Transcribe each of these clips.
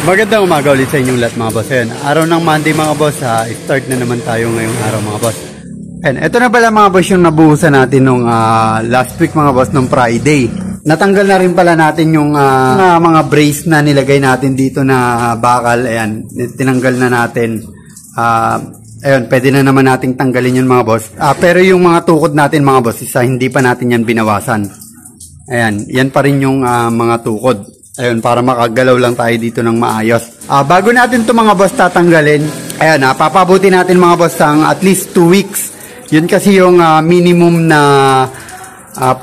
Magandang umaga ulit sa inyong lahat mga boss. Ayan, araw ng Monday mga boss, start na naman tayo ngayong araw mga boss. Ayan, ito na pala mga boss yung nabuhusan natin nung last week mga boss, nung Friday. Natanggal na rin pala natin yung mga brace na nilagay natin dito na bakal. Ayan, tinanggal na natin. Ayun, pwede na naman nating tanggalin yun mga boss. Pero yung mga tukod natin mga boss, hindi pa natin yan binawasan. Ayan, yan pa rin yung mga tukod. Ayun, para makagalaw lang tayo dito ng maayos. Bago natin ito mga boss tatanggalin, ayan, papabuti natin mga boss ang at least 2 weeks. Yun kasi yung minimum na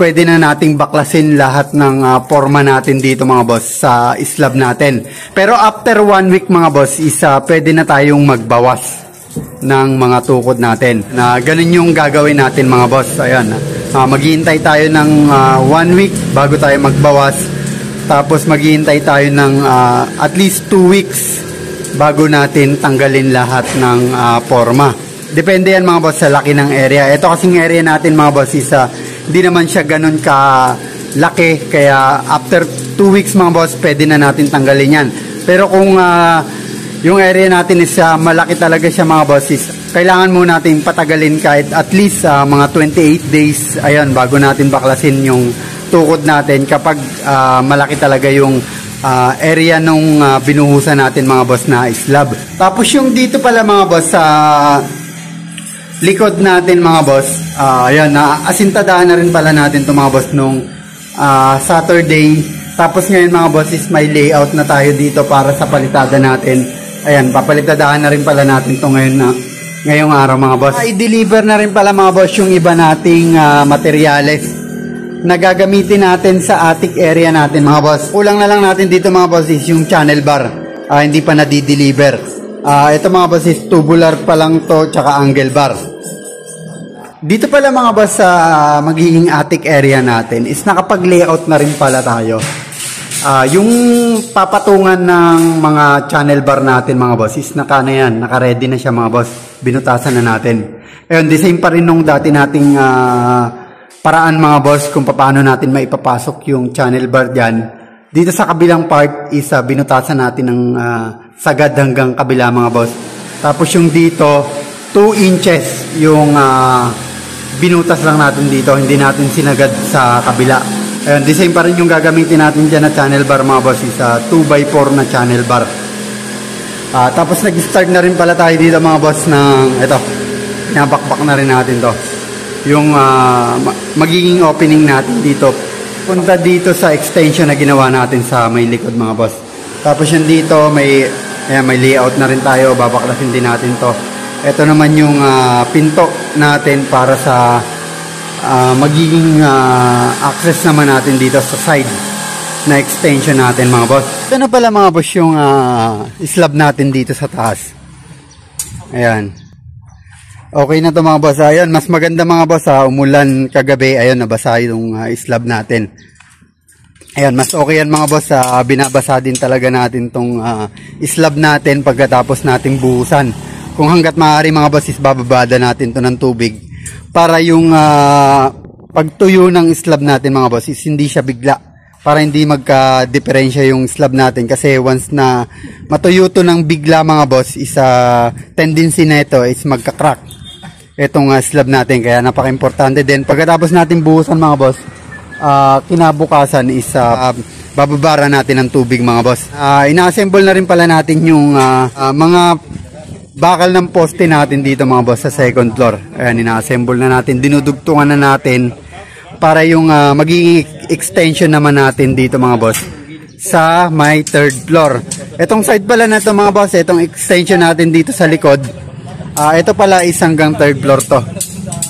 pwede na nating baklasin lahat ng forma natin dito mga boss sa slab natin. Pero after 1 week mga boss, pwede na tayong magbawas ng mga tukod natin. Ganun yung gagawin natin mga boss. Ayan, maghihintay tayo ng 1 week bago tayo magbawas. Tapos maghihintay tayo ng at least 2 weeks bago natin tanggalin lahat ng forma. Depende yan mga boss sa laki ng area. Ito kasing area natin mga boss hindi naman siya ganun ka laki. Kaya after 2 weeks mga boss, pwede na natin tanggalin yan. Pero kung yung area natin malaki talaga siya mga boss, kailangan mo natin patagalin kahit at least mga 28 days. Ayan, bago natin baklasin yung tukod natin kapag malaki talaga yung area nung binuhusan natin mga boss na slab. Tapos yung dito pala mga boss sa likod natin mga boss, ayan, asintadaan na rin pala natin to mga boss nung Saturday. Tapos ngayon mga boss may layout na tayo dito para sa palitada natin. Ayan, papalitadaan na rin pala natin to ngayong araw mga boss. I-deliver na rin pala mga boss yung iba nating materyales na gagamitin natin sa attic area natin mga boss. Kulang na lang natin dito mga boss yung channel bar. Hindi pa na-deliver. Ito mga boss tubular pa lang to, tsaka angle bar. Dito pala mga boss sa magiging attic area natin nakapag-layout na rin pala tayo. Yung papatungan ng mga channel bar natin mga boss naka-ready na siya mga boss. Binutasan na natin. Ayun, the same pa rin nung dati nating paraan mga boss kung paano natin maipapasok yung channel bar dyan. Dito sa kabilang part binutasan natin ng sagad hanggang kabila mga boss. Tapos yung dito 2 inches yung binutas lang natin dito, hindi natin sinagad sa kabila. Ayun, the same pa rin yung gagamitin natin dyan na channel bar mga boss, 2x4 na channel bar. Tapos nag-start na rin pala tayo dito mga boss ng ito, nabakbak na rin natin to yung magiging opening natin dito. Punta dito sa extension na ginawa natin sa may likod mga boss. Tapos yun dito may layout na rin tayo, babaklasin din natin to. Ito naman yung pinto natin para sa magiging access naman natin dito sa side na extension natin mga boss. Ito na pala mga boss yung slab natin dito sa taas. Ayan. Okay na to mga boss. Ayan, mas maganda mga boss umulan kagabi. Ayun, nabasa yung slab natin. Ayan, mas okay yan mga boss. Binabasa din talaga natin tong slab natin pagkatapos nating buhusan. Kung hanggat maaari mga boss bababada natin to ng tubig para yung pagtuyo ng slab natin mga boss hindi siya bigla, para hindi magka-diferensya yung slab natin. Kasi once na matuyo to ng bigla mga boss tendency na ito magka-crack itong slab natin. Kaya napaka-importante din pagkatapos natin buhusan mga boss, kinabukasan bababara natin ng tubig mga boss. Ina-assemble na rin pala natin yung mga bakal ng poste natin dito mga boss sa second floor. Ayan, ina-assemble na natin, dinudugtungan na natin para yung magiging extension naman natin dito mga boss sa may third floor. Itong side pala na ito mga boss, itong extension natin dito sa likod, ito pala hanggang third floor to,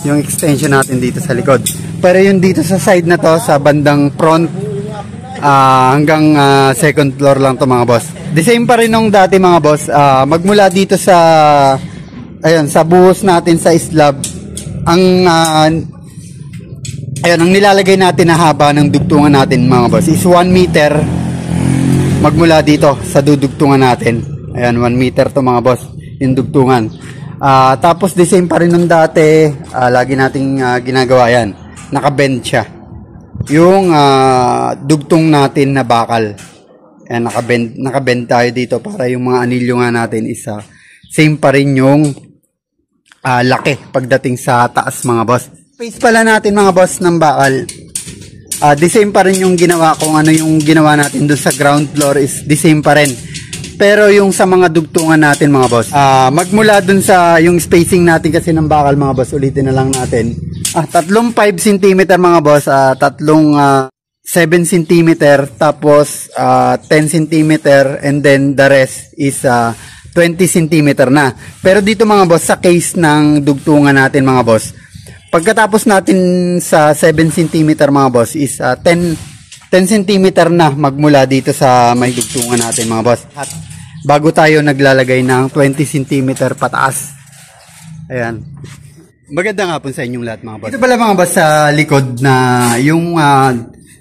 yung extension natin dito sa likod. Pero yung dito sa side na to, sa bandang front, hanggang second floor lang to mga boss. The same pa rin nung dati mga boss. Magmula dito sa sa buhos natin sa slab, ang nilalagay natin na haba ng dugtungan natin mga boss is 1 meter magmula dito sa dudugtungan natin. Ayan, 1 meter to mga boss yung dugtungan. Tapos the same pa rin nung dati, lagi nating ginagawa yan, nakabend siya yung dugtong natin na bakal. Ayan, nakabend tayo dito para yung mga anilyo nga natin is same pa rin yung laki pagdating sa taas mga boss. Space pala natin mga boss ng bakal. The same pa rin yung ginawa kung ano yung ginawa natin dun sa ground floor is the same pa rin. Pero yung sa mga dugtungan natin mga boss, magmula dun sa yung spacing natin kasi ng bakal mga boss, ulitin na lang natin. Tatlong 5 cm mga boss, tatlong 7 cm, tapos 10 cm, and then the rest is 20 cm na. Pero dito mga boss, sa case ng dugtungan natin mga boss, pagkatapos natin sa 7 cm mga boss is 10 cm na magmula dito sa may dugtungan natin mga boss. At bago tayo naglalagay ng 20 cm pataas. Ayan. Magandang hapon sa inyong lahat mga boss. Ito pala mga boss sa likod na yung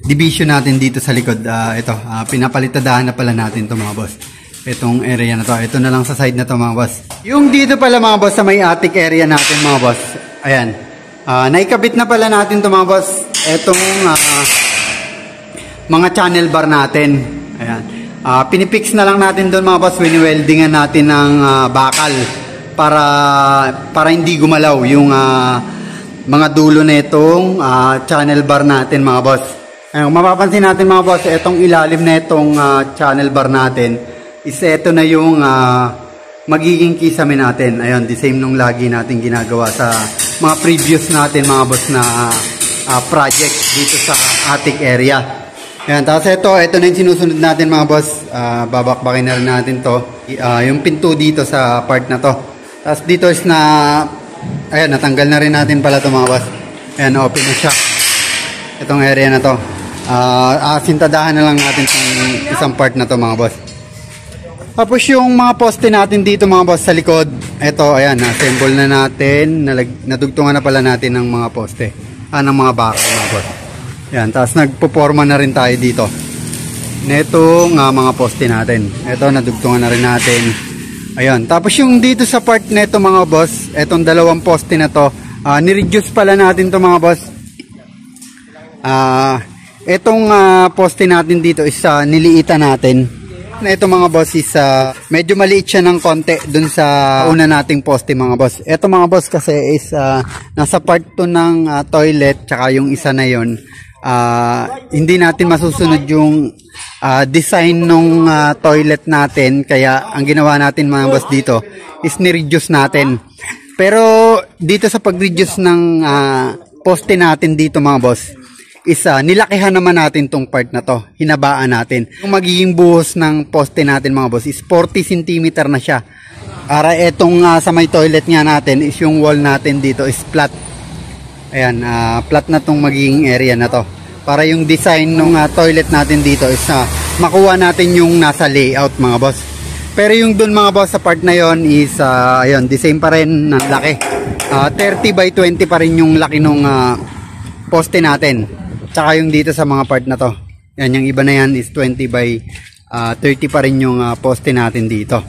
division natin dito sa likod. Ito, pinapalitadahan na pala natin ito mga boss. Itong area na to. Ito na lang sa side na to mga boss. Yung dito pala mga boss sa may attic area natin mga boss. Ayan. Naikabit na pala natin ito mga boss. Itong mga channel bar natin. Ayan. Pinipix na lang natin doon mga boss. Wini-weldingan natin ng bakal para hindi gumalaw yung mga dulo na itong channel bar natin mga boss. Ayan, mapapansin natin mga boss, itong ilalim na itong channel bar natin is ito na yung magiging kisame natin. Ayun, the same nung lagi natin ginagawa sa mga previous natin mga boss na project dito sa attic area. Ayan, tapos ito na yung sinusunod natin mga boss. Babakbakin na rin natin to. Yung pinto dito sa part na to. Tapos dito is ayan, natanggal na rin natin pala to mga boss. Ayan, open na siya. Itong area na to. Sintadahan na lang natin itong isang part na to mga boss. Tapos yung mga poste natin dito mga boss sa likod. Ito, ayan, na-assemble na natin. Nadugtungan na pala natin ng mga poste. Ng mga bakal mga boss. Ayan, tapos nagpuporma na rin tayo dito. Netong mga poste natin. Ito, nadugtungan na rin natin. Ayan, tapos yung dito sa part neto mga boss, etong dalawang poste na to, ni-reduce pala natin to mga boss. Etong poste natin dito is niliitan natin. Ito mga boss is medyo maliit siya ng konti dun sa una nating poste mga boss. Ito mga boss kasi is nasa part 2 ng toilet, tsaka yung isa na yon. Hindi natin masusunod yung design ng toilet natin, kaya ang ginawa natin mga boss dito is ni-reduce natin. Pero dito sa pag-reduce ng poste natin dito mga boss is nilakihan naman natin tong part na to, hinabaan natin. Yung magiging buhos ng poste natin mga boss is 40 cm na siya. Para etong sa may toilet nga natin is yung wall natin dito is flat. Ayan, flat na tong magiging area na to. Para yung design ng toilet natin dito is makuha natin yung nasa layout mga boss. Pero yung dun mga boss sa part na yon is ayun, the same pa rin ng laki. 30 by 20 pa rin yung laki ng poste natin. Tsaka yung dito sa mga part na to. Yan, yung iba na yan is 20 by 30 pa rin yung poste natin dito.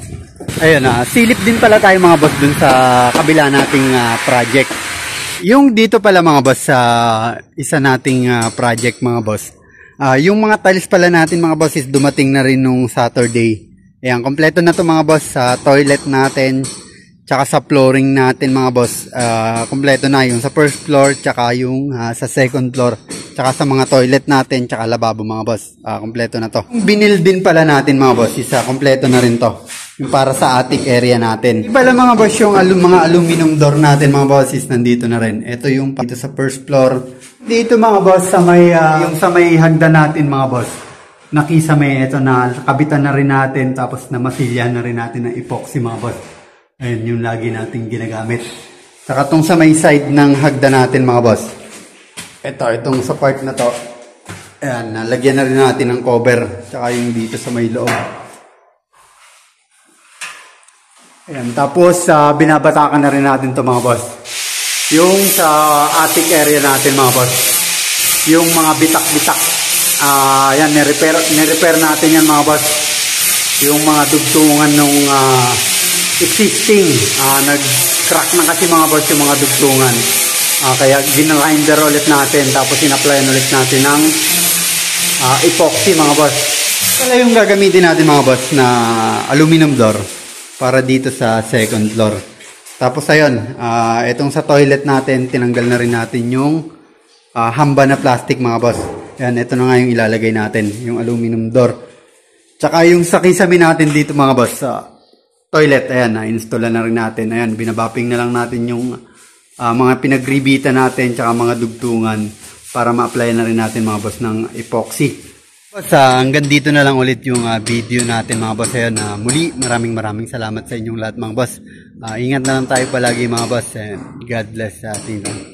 Ayun, silip din pala tayo mga boss dun sa kabila nating project. Yung dito pala mga boss sa isa nating project mga boss. Yung mga tiles pala natin mga boss is dumating na rin nung Saturday. Ayan, kompleto na to mga boss sa toilet natin. Tsaka sa flooring natin mga boss. Kompleto na yung sa first floor, tsaka yung sa second floor. Tsaka sa mga toilet natin, tsaka lababo mga boss. Kompleto na to. Binil din pala natin mga boss, kompleto na rin to. Yung para sa attic area natin. Yung pala mga boss, yung mga aluminum door natin mga boss is nandito na rin. Ito yung dito sa first floor. Dito mga boss, sa may, yung sa may hagdan natin mga boss. Nakisame, ito na, kabitan na rin natin, tapos namasilyan na rin natin ng epoxy mga boss. Ayun, yung lagi natin ginagamit. Saka itong sa may side ng hagdan natin mga boss. Itong sa part na to. Ayan, nalagyan na rin natin ng cover. Saka yung dito sa may loob. Ayan, tapos binabatakan na rin natin to mga boss. Yung sa attic area natin mga boss. Yung mga bitak-bitak. Ayan, nirepair natin yan mga boss. Yung mga dugtungan nung existing. Nag-crack na kasi mga boss yung mga dugtungan. Kaya ginalinder ulit natin. Tapos in-applyan ulit natin ng epoxy mga boss. Pala yung gagamitin natin mga boss na aluminum door para dito sa second floor. Tapos ayun, itong sa toilet natin, tinanggal na rin natin yung hamba na plastic mga boss. Ayan, ito na nga yung ilalagay natin, yung aluminum door. Tsaka yung sa kisame natin dito mga boss, toilet, ayan, na-install na rin natin. Ayan, binabapping na lang natin yung mga pinagribitan natin, tsaka mga dugtungan para ma-apply na rin natin mga boss ng epoxy. Boss, hanggang dito na lang ulit yung video natin mga boss. Ayan, muli maraming salamat sa inyong lahat mga boss. Ingat na lang tayo palagi mga boss, and God bless sa atin.